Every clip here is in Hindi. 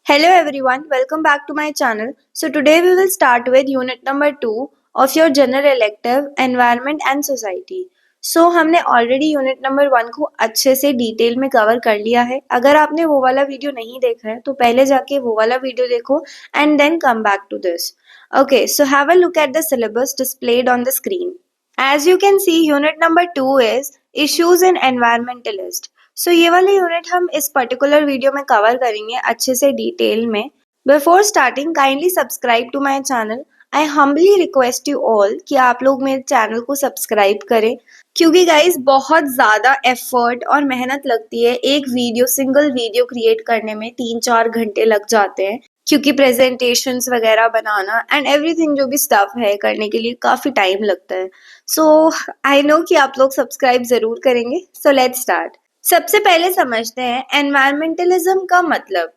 Hello everyone, welcome back to my channel. So today we will start with unit number 2 of your general elective Environment and Society. So हमने ऑलरेडी यूनिट नंबर 1 को अच्छे से डिटेल में कवर कर लिया है. अगर आपने वो वाला वीडियो नहीं देखा है तो पहले जाके वो वाला वीडियो देखो and then come back to this. Okay, so have a look at the syllabus displayed on the screen. As you can see, unit number 2 is Issues in Environmentalist. सो ये वाले यूनिट हम इस पर्टिकुलर वीडियो में कवर करेंगे अच्छे से डिटेल में. Before starting kindly subscribe to my channel. I humbly request you all कि आप लोग मेरे चैनल को सब्सक्राइब करें क्योंकि गाइज बहुत ज़्यादा एफर्ट और मेहनत लगती है. एक सिंगल वीडियो क्रिएट करने में 3-4 घंटे लग जाते हैं क्योंकि प्रेजेंटेशंस वगैरह बनाना एंड एवरीथिंग जो भी स्टफ है करने के लिए काफ़ी टाइम लगता है. सो आई नो कि आप लोग सब्सक्राइब ज़रूर करेंगे. So let's start. सबसे पहले समझते हैं एनवायरमेंटलिज्म का मतलब.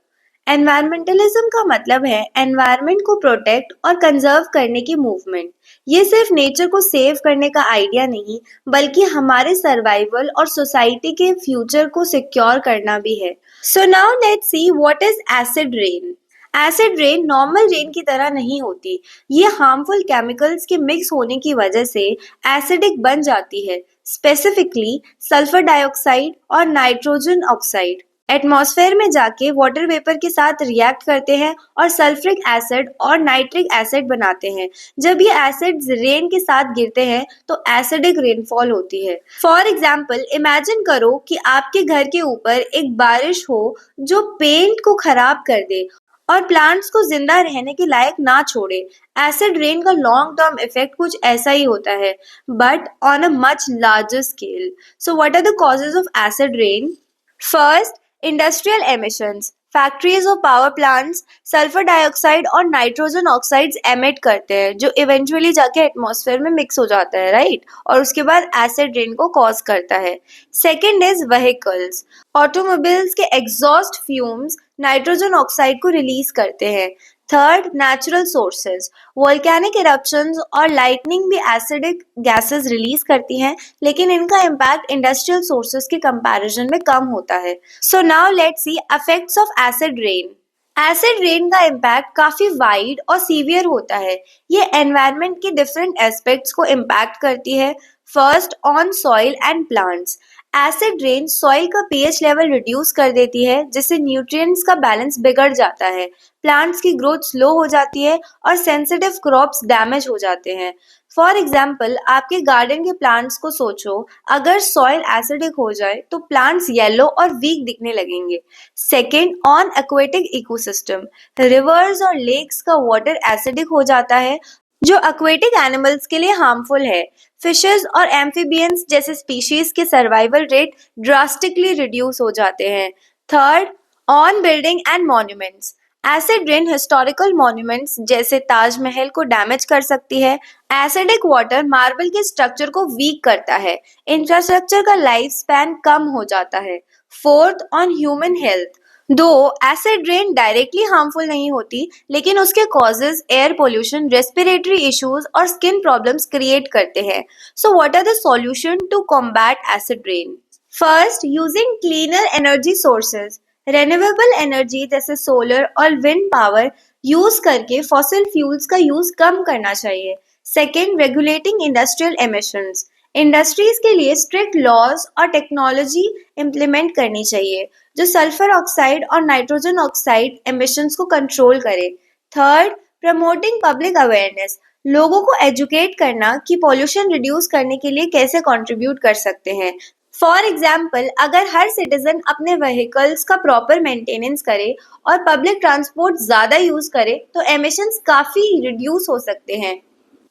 एनवायरमेंटलिज्म का मतलब है एनवायरनमेंट को प्रोटेक्ट और कंजर्व करने की मूवमेंट. ये सिर्फ नेचर को सेव करने का आइडिया नहीं बल्कि हमारे सर्वाइवल और सोसाइटी के फ्यूचर को सिक्योर करना भी है. So now let's see what is acid rain. Acid rain normal rain की तरह नहीं होती. ये हार्मफुल केमिकल्स के मिक्स होने की वजह से एसिडिक बन जाती है. स्पेसिफिकली सल्फर डाइऑक्साइड और नाइट्रोजन ऑक्साइड एटमॉस्फेयर में जाके वाटर वेपर के साथ रिएक्ट करते हैं और सल्फ्रिक एसिड और नाइट्रिक एसिड बनाते हैं. जब ये एसिड्स रेन के साथ गिरते हैं तो एसिडिक रेनफॉल होती है. फॉर एग्जाम्पल इमेजिन करो कि आपके घर के ऊपर एक बारिश हो जो पेंट को खराब कर दे और प्लांट्स को जिंदा रहने के लायक ना छोड़े. एसिड रेन का लॉन्ग टर्म इफेक्ट कुछ ऐसा ही होता है but on a much larger scale. So what are the causes of acid rain? First, industrial emissions. Factories और पावर प्लांट्स सल्फर डाइऑक्साइड और नाइट्रोजन ऑक्साइड्स एमिट करते हैं जो इवेंचुअली जाके एटमॉस्फेयर में मिक्स हो जाता है, राइट? और उसके बाद एसिड रेन को कॉज करता है. Second is vehicles. ऑटोमोबाइल्स के एग्जॉस्ट फ्यूम्स नाइट्रोजन ऑक्साइड को रिलीज करते हैं. Third, natural sources. Volcanic eruptions और लाइटनिंग भी एसिडिक गैसेस रिलीज करती हैं लेकिन इनका इम्पैक्ट इंडस्ट्रियल सोर्सेज के कंपैरिजन में कम होता है. So now let's see effects of acid rain. Acid rain का इम्पैक्ट काफी वाइड और सीवियर होता है. ये एनवायरनमेंट के डिफरेंट एस्पेक्ट्स को इम्पैक्ट करती है. First, on soil and plants. Acid rain soil का पीएच लेवल रिड्यूस कर देती है जिससे न्यूट्रिएंट्स का बैलेंस बिगड़ जाता है. प्लांट्स की ग्रोथ स्लो हो जाती है और सेंसिटिव क्रॉप्स डैमेज हो जाते हैं. फॉर एग्जाम्पल आपके गार्डन के प्लांट्स को सोचो, अगर सॉइल एसिडिक हो जाए तो प्लांट्स येलो और वीक दिखने लगेंगे. Second, on aquatic ecosystem. Reverse और लेक्स का वाटर एसिडिक हो जाता है जो एक्वेटिक एनिमल्स के लिए हार्मफुल है. फिशेस और एम्फीबियंस जैसे स्पीशीज के सर्वाइवल रेट ड्रास्टिकली रिड्यूस हो जाते हैं. Third, on building and monuments. Acid rain historical monuments जैसे ताजमहल को डैमेज कर सकती है. एसिडिक वाटर मार्बल के स्ट्रक्चर को वीक करता है. इंफ्रास्ट्रक्चर का लाइफ स्पैन कम हो जाता है. Fourth, on human health. Though acid rain directly harmful नहीं होती लेकिन उसके causes air pollution, respiratory issues और स्किन प्रॉब्लम्स क्रिएट करते हैं. So what are the solution to combat acid rain? First, using cleaner energy sources. Renewable energy जैसे सोलर और विंड पावर यूज करके फॉसिल फ्यूल्स का यूज कम करना चाहिए. Second, regulating industrial emissions. Industries के लिए स्ट्रिक्ट लॉज और टेक्नोलॉजी इम्प्लीमेंट करनी चाहिए जो सल्फर ऑक्साइड और नाइट्रोजन ऑक्साइड एमिशंस को कंट्रोल करे. Third, promoting public awareness. लोगों को एजुकेट करना कि पॉल्यूशन रिड्यूस करने के लिए कैसे कंट्रीब्यूट कर सकते हैं. फॉर एग्जाम्पल अगर हर सिटीजन अपने व्हीकल्स का प्रॉपर मेंटेनेंस करे और पब्लिक ट्रांसपोर्ट ज़्यादा यूज करे तो एमिशंस काफ़ी रिड्यूस हो सकते हैं.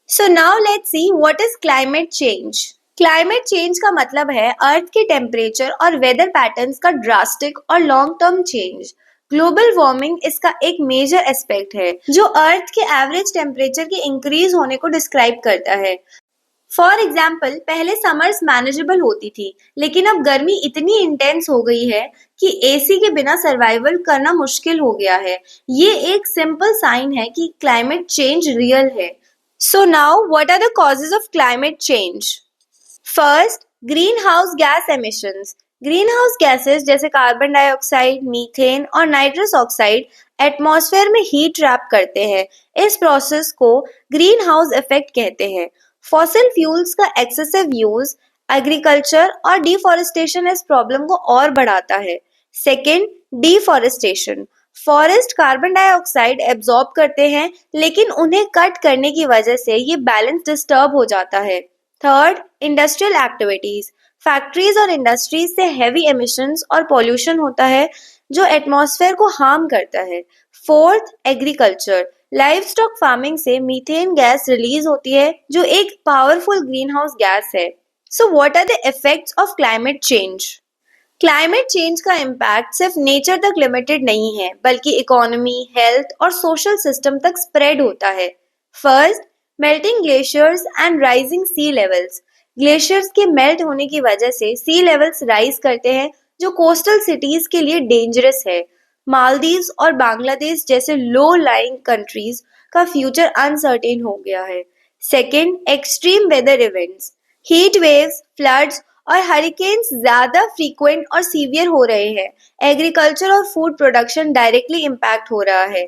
So now let's see what is climate change. Climate change का मतलब है अर्थ के टेम्परेचर और वेदर पैटर्न्स का ड्रास्टिक और long term change. Global warming इसका एक मेजर एस्पेक्ट है जो अर्थ के एवरेज टेम्परेचर के इंक्रीज होने को डिस्क्राइब करता है. फॉर एग्जाम्पल पहले समर्स मैनेजेबल होती थी लेकिन अब गर्मी इतनी इंटेंस हो गई है कि एसी के बिना सर्वाइवल करना मुश्किल हो गया है. ये एक सिंपल साइन है कि क्लाइमेट चेंज रियल है. So now, what are the causes of climate change? First, greenhouse gas emissions. Green house gases जैसे कार्बन डाइऑक्साइड, मीथेन और नाइट्रस ऑक्साइड एटमॉस्फेयर में हीट ट्रैप करते हैं। इस प्रोसेस को ग्रीन हाउस इफेक्ट कहते हैं। फॉसिल फ्यूल्स का एक्सेसिव यूज, एग्रीकल्चर और डिफॉरेस्टेशन इस प्रॉब्लम को और बढ़ाता है। Second, deforestation. Forest carbon dioxide absorb करते हैं, लेकिन उन्हें कट करने की वजह से ये बैलेंस डिस्टर्ब हो जाता है। Third, industrial activities. फैक्ट्रीज और इंडस्ट्रीज से हैवी एमिशंस और पॉल्यूशन होता है जो एटमॉस्फेयर को हार्म करता है। Fourth, agriculture. Livestock farming से मीथेन गैस रिलीज होती है जो एक पावरफुल ग्रीन हाउस गैस है। So what are the effects of climate change? Climate change का इम्पैक्ट सिर्फ नेचर तक लिमिटेड नहीं है, बल्कि इकोनॉमी, हेल्थ और सोशल सिस्टम तक स्प्रेड होता है। First, melting glaciers and rising sea levels. Glaciers के मेल्ट होने की वजह से सी लेवल्स राइज करते हैं, जो कोस्टल सिटीज के लिए डेंजरस है। मालदीव्स और बांग्लादेश जैसे लो लाइंग कंट्रीज का फ्यूचर अनसर्टेन हो गया है। Second, extreme weather events. Heat waves, floods और हरिकेन्स ज्यादा फ्रीक्वेंट और सीवियर हो रहे हैं। एग्रीकल्चर और फूड प्रोडक्शन डायरेक्टली इम्पैक्ट हो रहा है।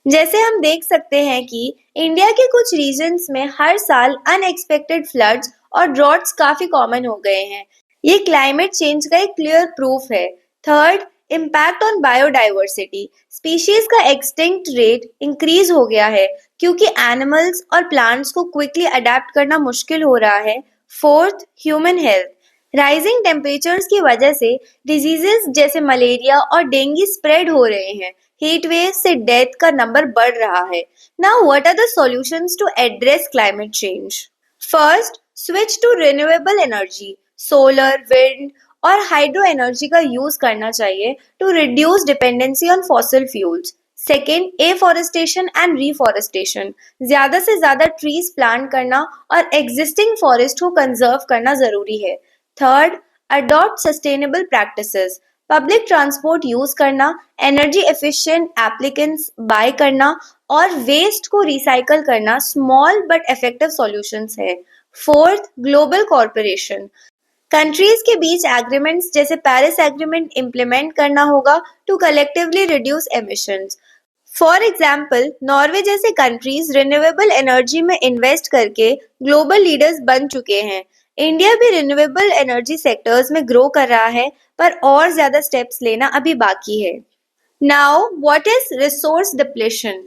जैसे हम देख सकते हैं कि इंडिया के कुछ रीजन्स में हर साल अनएक्सपेक्टेड फ्लड्स और ड्रॉट्स काफी कॉमन हो गए हैं। ये क्लाइमेट चेंज का एक क्लियर प्रूफ है। Third, impact on biodiversity. Species का एक्सटिंक्ट रेट इंक्रीज हो गया है क्योंकि एनिमल्स और प्लांट्स को क्विकली अडेप्ट करना मुश्किल हो रहा है। Fourth, human health. Rising temperatures की वजह से डिजीजेस जैसे मलेरिया और डेंगू स्प्रेड हो रहे हैं। हीट वेव से डेथ का नंबर बढ़ रहा है। Now what are the solutions to address climate change? First, switch to renewable energy. Solar, wind और हाइड्रो एनर्जी का यूज करना चाहिए to reduce dependency on fossil fuels. Second, afforestation and reforestation. ज्यादा से ज्यादा ट्रीज प्लांट करना और एग्जिस्टिंग फॉरेस्ट को कंजर्व करना जरूरी है। Third, adopt sustainable practices. Public transport use करना, एनर्जी एफिशिएंट एप्लीकेंट्स बाय करना और वेस्ट को रिसाइकल करना स्मॉल बट इफेक्टिव सॉल्यूशंस है। Fourth, global corporation. कंट्रीज के बीच एग्रीमेंट्स जैसे पेरिस एग्रीमेंट इम्प्लीमेंट करना होगा to collectively reduce emissions. For example, Norway जैसे कंट्रीज रिन्यूएबल एनर्जी में इन्वेस्ट करके ग्लोबल लीडर्स बन चुके हैं। इंडिया भी रिन्यूएबल एनर्जी सेक्टर्स में ग्रो कर रहा है, पर और ज्यादा स्टेप्स लेना अभी बाकी है। Now what is resource depletion?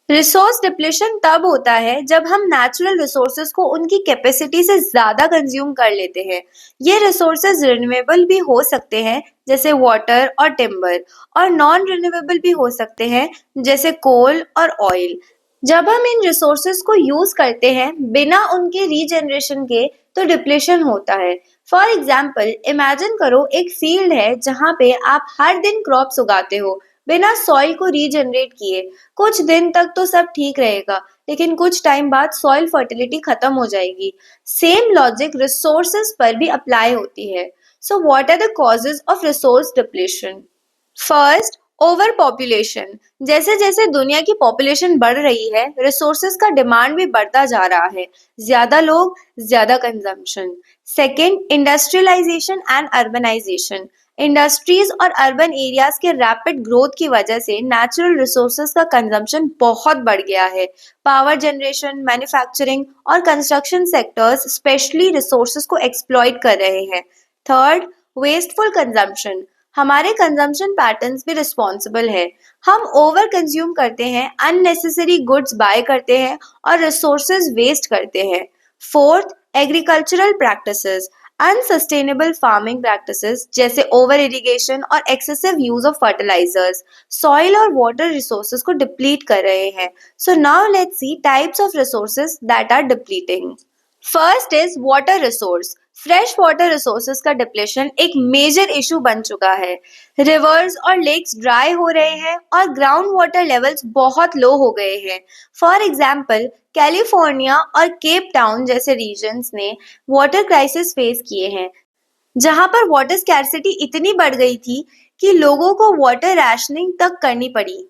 Resource depletion तब होता है जब हम नेचुरल रिसोर्सेज को उनकी कैपेसिटी से ज्यादा कंज्यूम कर लेते हैं। ये रिसोर्सेज रिन्यूएबल भी हो सकते हैं जैसे वाटर और टिम्बर, और नॉन रिन्यूएबल भी हो सकते हैं जैसे कोल और ऑयल। जब हम इन रिसोर्सेज को यूज करते हैं बिना उनके रीजनरेशन के, तो डिप्लेशन होता है। फॉर एग्जाम्पल, इमेजिन करो एक फील्ड है जहाँ पे आप हर दिन क्रॉप्स उगाते हो बिना सॉइल को रीजनरेट किए। कुछ दिन तक तो सब ठीक रहेगा, लेकिन कुछ टाइम बाद सॉइल फर्टिलिटी खत्म हो जाएगी। सेम लॉजिक रिसोर्सेज पर भी अप्लाई होती है। So what are the causes of resource depletion? First, overpopulation. जैसे जैसे दुनिया की पॉपुलेशन बढ़ रही है, रिसोर्सेज का डिमांड भी बढ़ता जा रहा है। ज्यादा लोग, ज्यादा consumption. Second, industrialisation and urbanisation. Industries और अर्बन एरियाज के रैपिड ग्रोथ की वजह से नेचुरल रिसोर्सेज का कंजम्पशन बहुत बढ़ गया है। पावर जनरेशन, मैन्युफैक्चरिंग और कंस्ट्रक्शन सेक्टर्स स्पेशली रिसोर्सेज को एक्सप्लॉइट कर रहे हैं। Third, wasteful consumption. हमारे कंजम्पशन पैटर्न्स भी रिस्पॉन्सिबल है। हम ओवर कंज्यूम करते हैं, अननेसेसरी गुड्स बाय करते हैं और रिसोर्सेज वेस्ट करते हैं। Fourth, agricultural practices. Unsustainable farming practices जैसे ओवर इरिगेशन और excessive use of fertilisers soil और वाटर रिसोर्सेज को डिप्लीट कर रहे हैं। So now let's see types of resources that are depleting. First is water resource. Fresh water resources का डिप्लेशन एक मेजर इशू बन चुका है। रिवर्स और लेक्स ड्राई हो रहे हैं और ग्राउंड वाटर लेवल्स बहुत लो हो गए हैं। फॉर एग्जाम्पल, कैलिफोर्निया और केप टाउन जैसे रीजन्स ने वाटर क्राइसिस फेस किए हैं, जहां पर वाटर स्कैर्सिटी इतनी बढ़ गई थी कि लोगों को वाटर राशनिंग तक करनी पड़ी।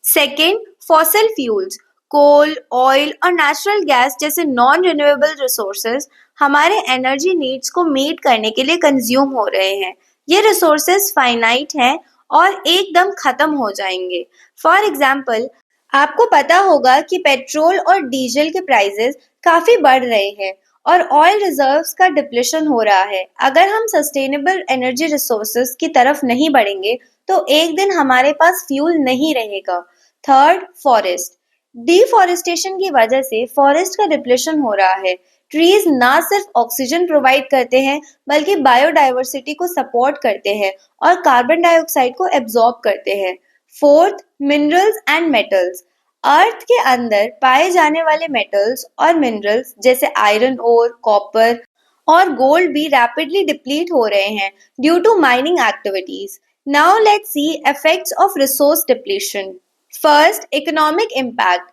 Second, fossil fuels. Coal, oil और नेचुरल गैस जैसे नॉन रिन्यूएबल रिसोर्सेज हमारे एनर्जी नीड्स को मीट करने के लिए कंज्यूम हो रहे हैं। ये रिसोर्सेज फाइनाइट हैं और एकदम खत्म हो जाएंगे। फॉर एग्जाम्पल, आपको पता होगा कि पेट्रोल और डीजल के प्राइसेस काफी बढ़ रहे हैं और ऑयल रिजर्व्स का डिप्लेशन हो रहा है। अगर हम सस्टेनेबल एनर्जी रिसोर्सेज की तरफ नहीं बढ़ेंगे तो एक दिन हमारे पास फ्यूल नहीं रहेगा। Third, forest. डिफॉरेस्टेशन की वजह से फॉरेस्ट का डिप्लेशन हो रहा है। ट्रीज ना सिर्फ ऑक्सीजन प्रोवाइड करते हैं बल्कि बायोडायवर्सिटी को सपोर्ट करते हैं और कार्बन डाइऑक्साइड को एब्जॉर्ब करते हैं। Fourth, minerals and metals. Earth के अंदर पाए जाने वाले मेटल्स और मिनरल्स जैसे आयरन ओर, कॉपर और गोल्ड भी रैपिडली डिप्लीट हो रहे हैं due to mining activities. Now let's see effects of resource depletion. First, economic impact.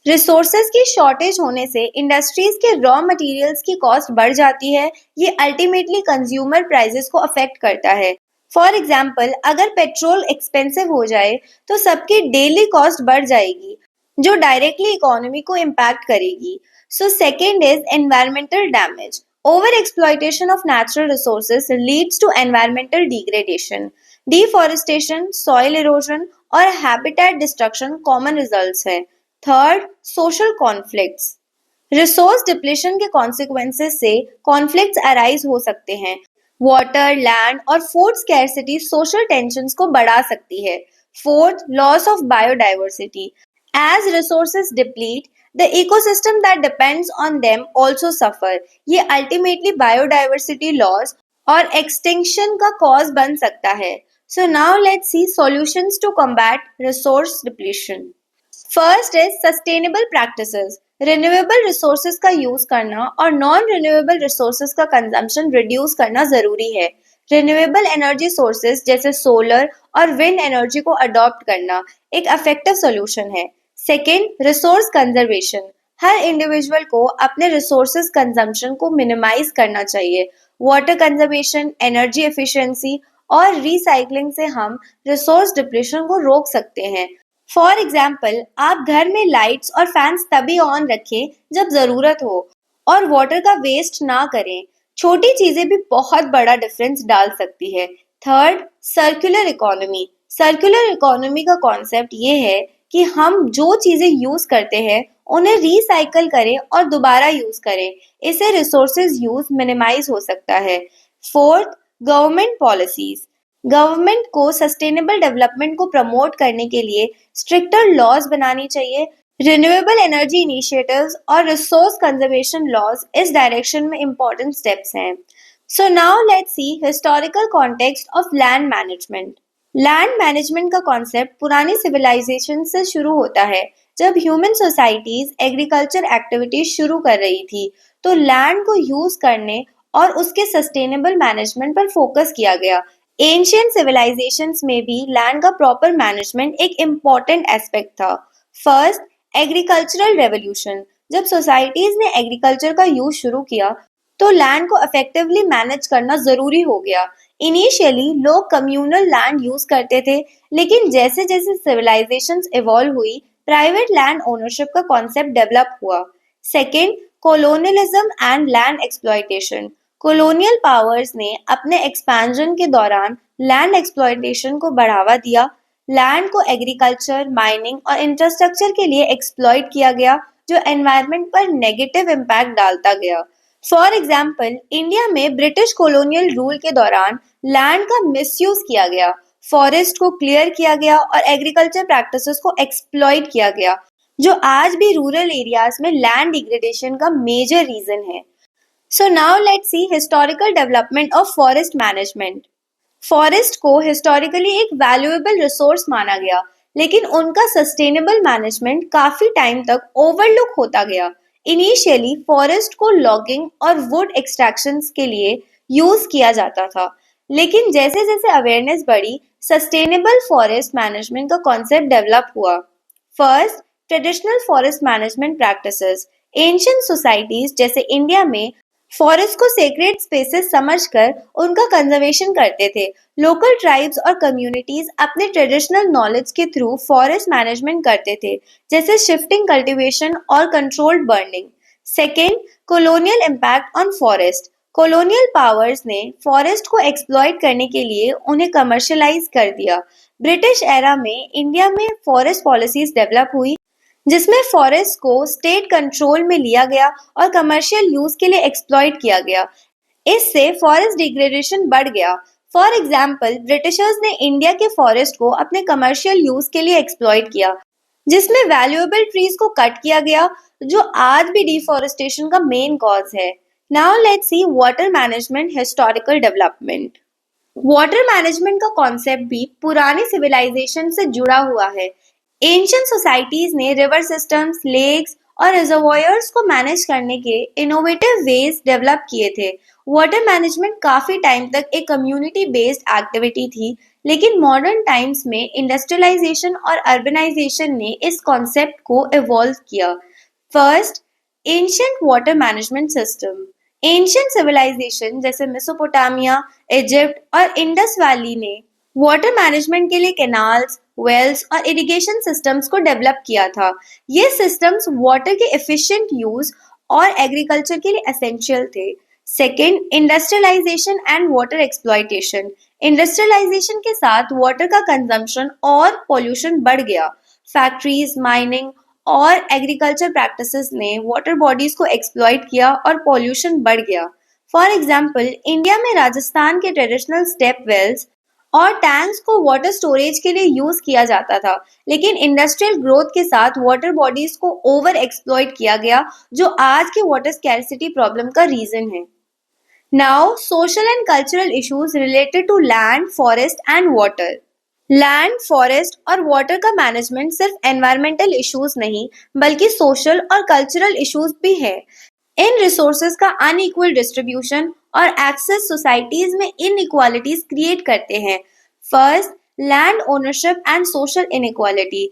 Resources की शॉर्टेज होने से इंडस्ट्रीज के रॉ मटेरियल्स की कॉस्ट बढ़ जाती है। ये अल्टीमेटली कंज्यूमर प्राइसेस को अफेक्ट करता है। फॉर एग्जाम्पल, अगर पेट्रोल एक्सपेंसिव हो जाए तो सबकी डेली कॉस्ट बढ़ जाएगी जो डायरेक्टली इकोनॉमी को इम्पैक्ट करेगी। So second is environmental damage. Over exploitation of natural resources leads to environmental degradation. Deforestation, soil erosion और हैबिटेट डिस्ट्रक्शन कॉमन रिजल्ट्स हैं। Third, social conflicts. Resource depletion के कॉन्सिक्वेंसेस से कॉन्फ्लिक्ट्स अराइज हो सकते हैं। वाटर, लैंड और फूड स्कैरसिटी सोशल टेंशंस को बढ़ा सकती है। Fourth, loss of biodiversity. As resources deplete, the ecosystem that depends on them also suffer. ये अल्टीमेटली बायोडाइवर्सिटी लॉस और एक्सटिंक्शन का कॉज बन सकता है। So now let's see solutions to combat resource depletion. First is sustainable practices. Renewable resources का यूज करना और नॉन रिन्यूएबल रिसोर्सेज का कंजम्पशन रिड्यूस करना जरूरी है। रिन्यूएबल एनर्जी सोर्सेज जैसे सोलर और विंड एनर्जी को अडॉप्ट करना एक इफेक्टिव सोल्यूशन है। Second, resource conservation. हर इंडिविजुअल को अपने रिसोर्सेज कंजम्पशन को मिनिमाइज करना चाहिए। वाटर कंजर्वेशन, एनर्जी एफिशिएंसी और रिसाइकलिंग से हम रिसोर्स डिप्लेशन को रोक सकते हैं। फॉर एग्जाम्पल, आप घर में लाइट्स और फैंस तभी ऑन रखें जब जरूरत हो और वाटर का वेस्ट ना करें। छोटी चीजें भी बहुत बड़ा डिफरेंस डाल सकती है। Third, circular economy. Circular economy का कॉन्सेप्ट ये है कि हम जो चीजें यूज करते हैं उन्हें रिसाइकल करें और दोबारा यूज करें। इससे रिसोर्सेज यूज मिनिमाइज हो सकता है। Fourth, government policies. गवर्नमेंट को सस्टेनेबल डेवलपमेंट को प्रमोट करने के लिए स्ट्रिक्टर लॉज बनानी चाहिए। रिन्यूएबल एनर्जी इनिशिएटिव्स और रिसोर्स कंजर्वेशन लॉज इस डायरेक्शन में इम्पोर्टेंट स्टेप्स हैं। So now let's C historical context of land management. Land management का कॉन्सेप्ट पुरानी सिविलाइजेशन से शुरू होता है। जब ह्यूमन सोसाइटीज एग्रीकल्चर एक्टिविटीज शुरू कर रही थी तो लैंड को यूज करने और उसके सस्टेनेबल मैनेजमेंट पर फोकस किया गया। एंशियंट सिविलाइजेशंस में भी लैंड का प्रॉपर मैनेजमेंट एक इम्पॉर्टेंट एस्पेक्ट था। First, agricultural revolution. जब सोसाइटीज ने एग्रीकल्चर का यूज शुरू किया तो लैंड को इफेक्टिवली मैनेज करना जरूरी हो गया। इनिशियली लोग कम्युनल लैंड यूज करते थे, लेकिन जैसे जैसे सिविलाइजेशंस इवॉल्व हुई प्राइवेट लैंड ओनरशिप का कॉन्सेप्ट डेवलप हुआ। Second, colonialism and land exploitation. Colonial powers ने अपने एक्सपेंशन के दौरान लैंड एक्सप्लॉयटेशन को बढ़ावा दिया। लैंड को एग्रीकल्चर, माइनिंग और इंफ्रास्ट्रक्चर के लिए एक्सप्लॉयट किया गया जो एनवायरनमेंट पर नेगेटिव इम्पैक्ट डालता गया। फॉर एग्जाम्पल, इंडिया में ब्रिटिश कॉलोनियल रूल के दौरान लैंड का मिसयूज किया गया, फॉरेस्ट को क्लियर किया गया और एग्रीकल्चर प्रैक्टिसेस को एक्सप्लॉइट किया गया, जो आज भी रूरल एरियाज में लैंड डिग्रेडेशन का मेजर रीजन है। So now let's C historical development of forest management. Forest को हिस्टोरिकली एक वैल्यूएबल रिसोर्स माना गया, लेकिन उनका सस्टेनेबल मैनेजमेंट काफी टाइम तक ओवरलुक होता गया। इनिशियली फॉरेस्ट को लॉगिंग और वुड एक्सट्रैक्शन के लिए यूज किया जाता था, लेकिन जैसे जैसे अवेयरनेस बढ़ी सस्टेनेबल फॉरेस्ट मैनेजमेंट का कॉन्सेप्ट डेवलप हुआ। First, traditional forest management practices. Ancient societies जैसे इंडिया में फॉरेस्ट को सेक्रेड स्पेसेस समझकर उनका कंजर्वेशन करते थे। लोकल ट्राइब्स और कम्युनिटीज अपने ट्रेडिशनल नॉलेज के थ्रू फॉरेस्ट मैनेजमेंट करते थे, जैसे शिफ्टिंग कल्टीवेशन और controlled burning. Second, colonial impact on forest. Colonial powers ने फॉरेस्ट को एक्सप्लॉइट करने के लिए उन्हें कमर्शियलाइज कर दिया। ब्रिटिश एरा में इंडिया में फॉरेस्ट पॉलिसीज डेवलप हुई जिसमें फॉरेस्ट को स्टेट कंट्रोल में लिया गया और कमर्शियल यूज के लिए एक्सप्लॉइट किया गया। इससे फॉरेस्ट डिग्रेडेशन बढ़ गया। फॉर एग्जाम्पल, ब्रिटिशर्स ने इंडिया के फॉरेस्ट को अपने कमर्शियल यूज के लिए एक्सप्लॉइट किया, जिसमें वैल्यूएबल ट्रीज को कट किया गया, जो आज भी डिफॉरेस्टेशन का मेन कॉज है। Now let's C water management historical development. Water management का कॉन्सेप्ट भी पुरानी सिविलाइजेशन से जुड़ा हुआ है। एंशियंट सोसाइटीज ने रिवर सिस्टम्स, लेक्स और रिजर्वॉयर्स को मैनेज करने के इनोवेटिव वेज डेवलप किए थे। वाटर मैनेजमेंट काफी टाइम तक एक कम्युनिटी बेस्ड एक्टिविटी थी, लेकिन मॉडर्न टाइम्स में इंडस्ट्रियलाइजेशन और अर्बनाइजेशन ने इस कॉन्सेप्ट को इवॉल्व किया। First, ancient water management system. Ancient civilisation जैसे मेसोपोटामिया, इजिप्ट और इंडस वैली ने वाटर मैनेजमेंट के लिए कैनाल्स, वेल्स और इरिगेशन सिस्टम्स को डेवलप किया था। ये सिस्टम्स वाटर के एफिशिएंट यूज और एग्रीकल्चर के लिए एसेंशियल थे। Second, industrialisation and water exploitation. Industrialisation के साथ वाटर का कंजम्पशन और पॉल्यूशन बढ़ गया। फैक्ट्रीज, माइनिंग और एग्रीकल्चर प्रैक्टिसेस ने वाटर बॉडीज को एक्सप्लॉइट किया और पॉल्यूशन बढ़ गया। फॉर एग्जाम्पल, इंडिया में राजस्थान के ट्रेडिशनल स्टेप वेल्स और टैंक्स को वाटर स्टोरेज के लिए यूज किया जाता था, लेकिन इंडस्ट्रियल ग्रोथ के साथ वाटर बॉडीज को ओवर एक्सप्लॉइट किया गया, जो आज के वाटर स्कैरसिटी प्रॉब्लम का रीजन है। Now social and cultural issues related to land, forest and water. Land, forest और वाटर का मैनेजमेंट सिर्फ एनवायरमेंटल इश्यूज नहीं, बल्कि सोशल और कल्चरल इश्यूज भी है। इन रिसोर्सेज का अनइक्वल डिस्ट्रीब्यूशन और एक्सेस सोसाइटीज में इनइक्वालिटीज क्रिएट करते हैं। First, land ownership and social inequality.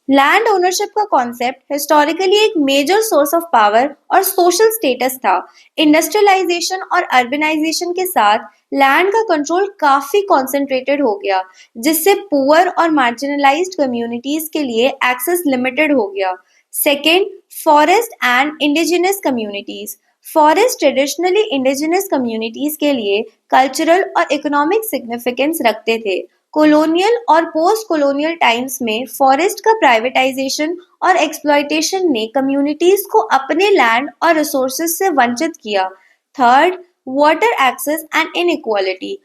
Land ownership का कॉन्सेप्ट हिस्टोरिकली एक मेजर सोर्स ऑफ पावर और सोशल स्टेटस था। इंडस्ट्रियलाइजेशन और अर्बनाइजेशन के साथ लैंड का कंट्रोल काफी कॉन्सेंट्रेटेड हो गया, जिससे पुअर और मार्जिनलाइज्ड कम्युनिटीज के लिए एक्सेस लिमिटेड हो गया। Second, forest and indigenous communities. Forest traditionally indigenous communities के लिए कल्चरल और इकोनॉमिक सिग्निफिकेंस रखते थे। कॉलोनियल और पोस्ट कॉलोनियल टाइम्स में फॉरेस्ट का प्राइवेटाइजेशन और एक्सप्लॉयटेशन ने कम्युनिटीज को अपने लैंड और रिसोर्सेज से वंचित किया। Third, water access and inequality.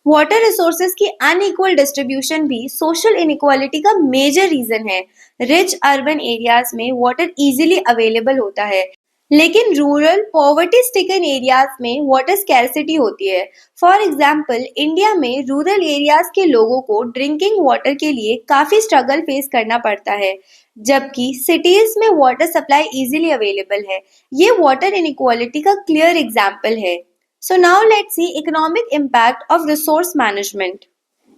Water resources की अनइक्वल डिस्ट्रीब्यूशन भी सोशल इनइक्वालिटी का मेजर रीजन है। रिच अर्बन एरियाज में वाटर इजीली अवेलेबल होता है, लेकिन रूरल पॉवर्टी स्टिकन एरियाज में वाटर स्कैरसिटी होती है। फॉर एग्जाम्पल, इंडिया में रूरल एरियाज के लोगों को ड्रिंकिंग वाटर के लिए काफी स्ट्रगल फेस करना पड़ता है, जबकि सिटीज में वाटर सप्लाई इजीली अवेलेबल है। ये वाटर इनइक्वालिटी का क्लियर एग्जाम्पल है। So now let's C economic impact of resource management.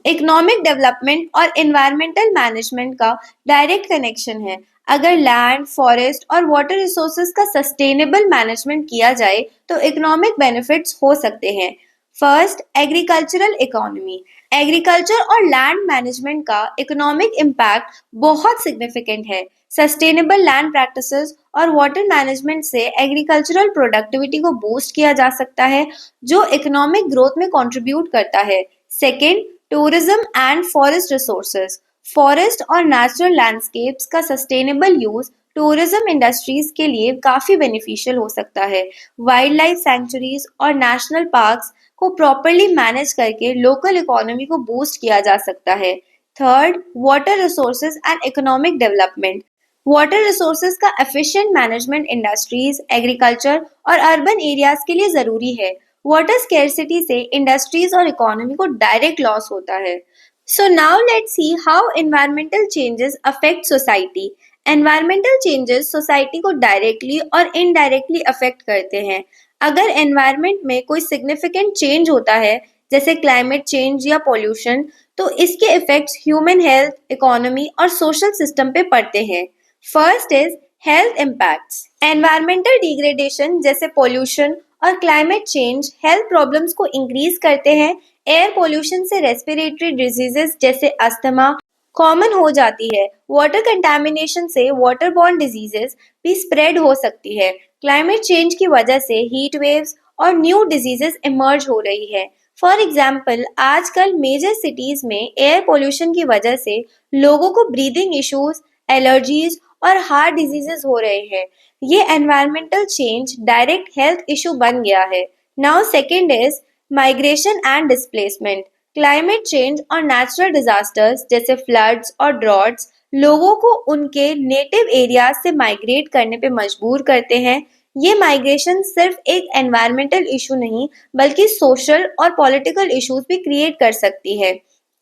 Economic development और एनवायरमेंटल मैनेजमेंट का डायरेक्ट कनेक्शन है। अगर लैंड, फॉरेस्ट और वाटर रिसोर्सेज का सस्टेनेबल मैनेजमेंट किया जाए तो इकोनॉमिक बेनिफिट्स हो सकते हैं। First, agricultural economy. एग्रीकल्चर और लैंड मैनेजमेंट का इकोनॉमिक इम्पैक्ट बहुत सिग्निफिकेंट है। सस्टेनेबल लैंड प्रैक्टिसेस और वाटर मैनेजमेंट से एग्रीकल्चरल प्रोडक्टिविटी को बूस्ट किया जा सकता है, जो इकोनॉमिक ग्रोथ में कंट्रीब्यूट करता है। Second, tourism and forest resources. Forest और नेचुरल लैंडस्केप्स का सस्टेनेबल यूज टूरिज्म इंडस्ट्रीज के लिए काफी बेनिफिशियल हो सकता है। वाइल्ड लाइफ सैंक्चुरीज और नेशनल पार्क्स को प्रॉपरली मैनेज करके लोकल इकोनॉमी को बूस्ट किया जा सकता है। Third, water resources and economic development. Water resources का एफिशिएंट मैनेजमेंट इंडस्ट्रीज, एग्रीकल्चर और अर्बन एरियाज के लिए जरूरी है। वाटर स्केर्सिटी से इंडस्ट्रीज और इकोनॉमी को डायरेक्ट लॉस होता है। So now let's see how environmental changes affect society. Environmental changes society को directly और indirectly affect करते हैं। अगर environment में कोई significant change होता है, जैसे climate change या pollution, तो इसके effects human health, economy और social system पे पड़ते हैं। First is health impacts. Environmental degradation जैसे pollution और climate change health problems को increase करते हैं। एयर पोल्यूशन से रेस्पिरेटरी डिजीजेस जैसे अस्थमा कॉमन हो जाती है। वाटर कंटामिनेशन से वाटर बॉर्न डिजीजेस भी स्प्रेड हो सकती है। क्लाइमेट चेंज की वजह से हीट वेव्स और न्यू डिजीजेस इमर्ज हो रही है। फॉर एग्जाम्पल, आजकल मेजर सिटीज में एयर पोल्यूशन की वजह से लोगों को ब्रीदिंग इश्यूज, एलर्जीज और हार्ट डिजीजेस हो रहे हैं। ये environmental change direct health issue बन गया है। Now second is migration and displacement. Climate change और नेचुरल डिजास्टर्स जैसे फ्लड्स और ड्रॉट्स लोगों को उनके नेटिव एरियाज से माइग्रेट करने पे मजबूर करते हैं। ये माइग्रेशन सिर्फ एक एनवायरमेंटल इशू नहीं बल्कि सोशल और पॉलिटिकल इश्यूज भी क्रिएट कर सकती है।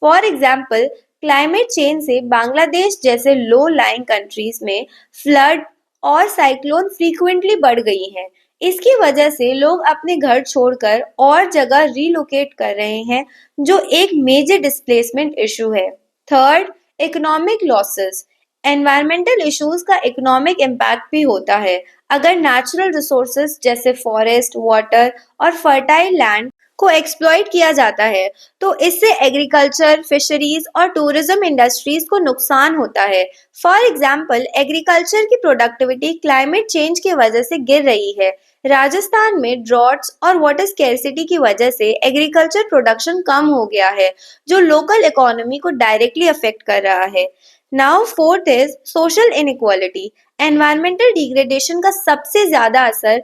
फॉर एग्जाम्पल, क्लाइमेट चेंज से बांग्लादेश जैसे लो लाइंग कंट्रीज में फ्लड और साइक्लोन फ्रीक्वेंटली बढ़ गई हैं। इसकी वजह से लोग अपने घर छोड़कर और जगह रीलोकेट कर रहे हैं, जो एक मेजर डिस्प्लेसमेंट इशू है। Third, economic losses. Environmental issues का इकोनॉमिक इम्पैक्ट भी होता है। अगर नेचुरल रिसोर्सेज जैसे फॉरेस्ट, वाटर और फर्टाइल लैंड को एक्सप्लॉइट किया जाता है तो इससे एग्रीकल्चर, फिशरीज और टूरिज्म इंडस्ट्रीज को नुकसान होता है। फॉर एग्जाम्पल, एग्रीकल्चर की प्रोडक्टिविटी क्लाइमेट चेंज की वजह से गिर रही है। राजस्थान में ड्रॉट्स और वाटर स्केर्सिटी की वजह से एग्रीकल्चर प्रोडक्शन कम हो गया है, जो लोकल इकोनॉमी को डायरेक्टली अफेक्ट कर रहा है। Now fourth is social inequality. Environmental degradation का सबसे ज्यादा असर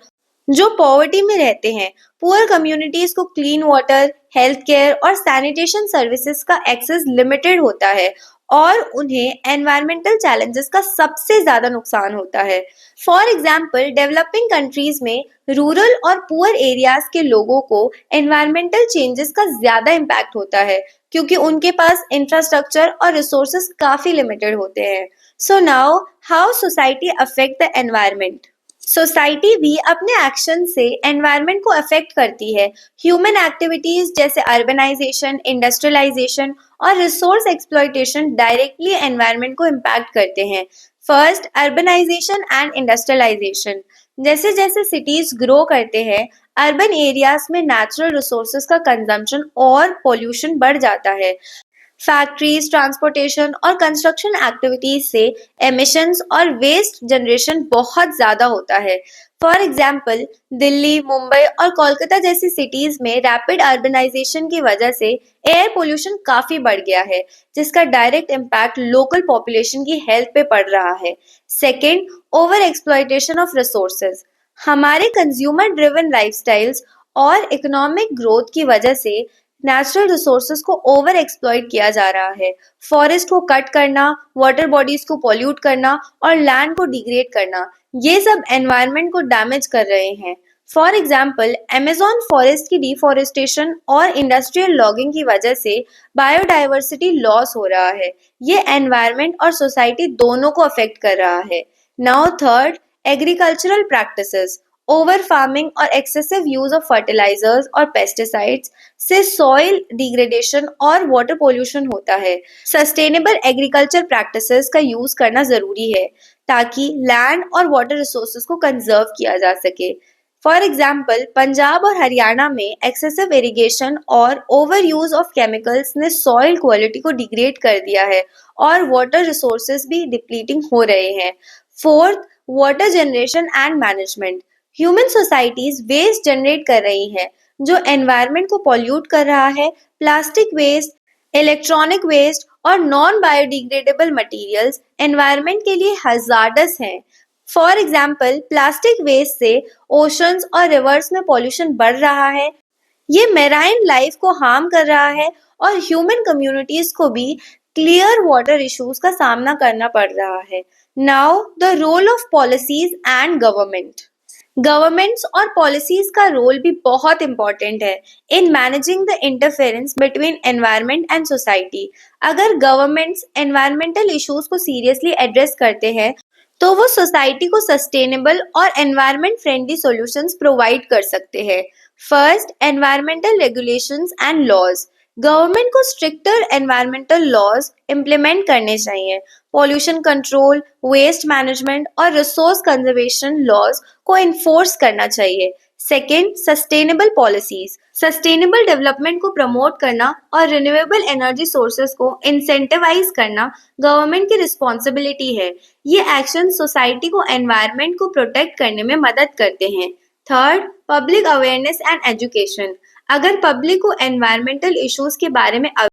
जो पॉवर्टी में रहते हैं। पुअर कम्युनिटीज को क्लीन वाटर, हेल्थ केयर और सैनिटेशन सर्विसेज का एक्सेस लिमिटेड होता है और उन्हें एनवायरमेंटल चैलेंजेस का सबसे ज्यादा नुकसान होता है। फॉर एग्जाम्पल, डेवलपिंग कंट्रीज में रूरल और पुअर एरियाज के लोगों को एनवायरमेंटल चेंजेस का ज्यादा इम्पैक्ट होता है क्योंकि उनके पास इंफ्रास्ट्रक्चर और रिसोर्सेज काफी लिमिटेड होते हैं। So now, how society affect the environment. Society भी अपने एक्शन से एनवायरनमेंट को अफेक्ट करती है। ह्यूमन एक्टिविटीज जैसे अर्बनाइजेशन, इंडस्ट्रियलाइजेशन और रिसोर्स एक्सप्लॉयटेशन डायरेक्टली एनवायरनमेंट को इम्पैक्ट करते हैं। First, urbanisation and industrialisation. जैसे जैसे सिटीज ग्रो करते हैं, अर्बन एरियाज में नेचुरल रिसोर्सेज का कंजम्पशन और पोल्यूशन बढ़ जाता है। फैक्ट्रीज, ट्रांसपोर्टेशन और कंस्ट्रक्शन एक्टिविटीज से एमिशंस और वेस्ट जनरेशन बहुत ज्यादा होता है। फॉर एग्जाम्पल, दिल्ली, मुंबई और कोलकाता जैसी सिटीज में रैपिड अर्बनाइजेशन की वजह से एयर पोल्यूशन काफी बढ़ गया है, जिसका डायरेक्ट इम्पैक्ट लोकल पॉपुलेशन की हेल्थ पे पड़ रहा है। Second, over exploitation of resources. हमारे कंज्यूमर ड्रिवन लाइफस्टाइल्स और इकोनॉमिक ग्रोथ की वजह से नेचुरल रिसोर्सेज को ओवर एक्सप्लॉइट किया जा रहा है। फॉरेस्ट को कट करना, वाटर बॉडीज को पॉल्यूट करना और लैंड को डिग्रेड करना, ये सब एनवायरनमेंट को डैमेज कर रहे हैं। फॉर एग्जाम्पल, अमेजोन फॉरेस्ट की डिफॉरेस्टेशन और इंडस्ट्रियल लॉगिंग की वजह से बायोडाइवर्सिटी लॉस हो रहा है। ये एनवायरनमेंट और सोसाइटी दोनों को अफेक्ट कर रहा है। Now third, agricultural practices. Over farming और एक्सेसिव यूज ऑफ फर्टिलाइजर्स और पेस्टिसाइड्स से सॉइल डिग्रेडेशन और वाटर पोल्यूशन होता है। सस्टेनेबल एग्रीकल्चर प्रैक्टिसेस का यूज करना जरूरी है ताकि लैंड और वाटर रिसोर्सेज को कंजर्व किया जा सके। फॉर एग्जाम्पल, पंजाब और हरियाणा में एक्सेसिव इरिगेशन और ओवर यूज ऑफ केमिकल्स ने सॉइल क्वालिटी को डिग्रेड कर दिया है और वाटर रिसोर्सेज भी डिप्लीटिंग हो रहे हैं। Fourth, water generation and management. Human societies waste generate कर रही हैं जो एनवायरनमेंट को पॉल्यूट कर रहा है। प्लास्टिक वेस्ट, इलेक्ट्रॉनिक वेस्ट और नॉन बायोडिग्रेडेबल मटेरियल्स एनवायरनमेंट के लिए हजार्डस हैं। फॉर एग्जाम्पल, प्लास्टिक वेस्ट से ओशंस और रिवर्स में पॉल्यूशन बढ़ रहा है। ये मेराइन लाइफ को हार्म कर रहा है और ह्यूमन कम्युनिटीज को भी क्लियर वाटर इश्यूज का सामना करना पड़ रहा है। Now the role of policies and government. Governments और पॉलिसीज का रोल भी बहुत इंपॉर्टेंट है in managing the interference between environment and society. अगर गवर्नमेंट्स एनवायरमेंटल इश्यूज को सीरियसली एड्रेस करते हैं तो वो सोसाइटी को सस्टेनेबल और एनवायरनमेंट फ्रेंडली सॉल्यूशंस प्रोवाइड कर सकते हैं। First, environmental regulations and laws. Government को स्ट्रिक्टर एनवायरमेंटल लॉज इम्प्लीमेंट करने चाहिए। पॉल्यूशन कंट्रोल, वेस्ट मैनेजमेंट और रिसोर्स कंजर्वेशन लॉज को इन्फोर्स करना चाहिए। Second, sustainable policies. Sustainable development को प्रमोट करना और रिन्यूएबल एनर्जी सोर्सेज को इंसेंटिवाइज करना गवर्नमेंट की रिस्पॉन्सिबिलिटी है। ये एक्शन सोसाइटी को एनवायरनमेंट को प्रोटेक्ट करने में मदद करते हैं। Third, public awareness and education. अगर पब्लिक को एनवायरमेंटल इश्यूज के बारे में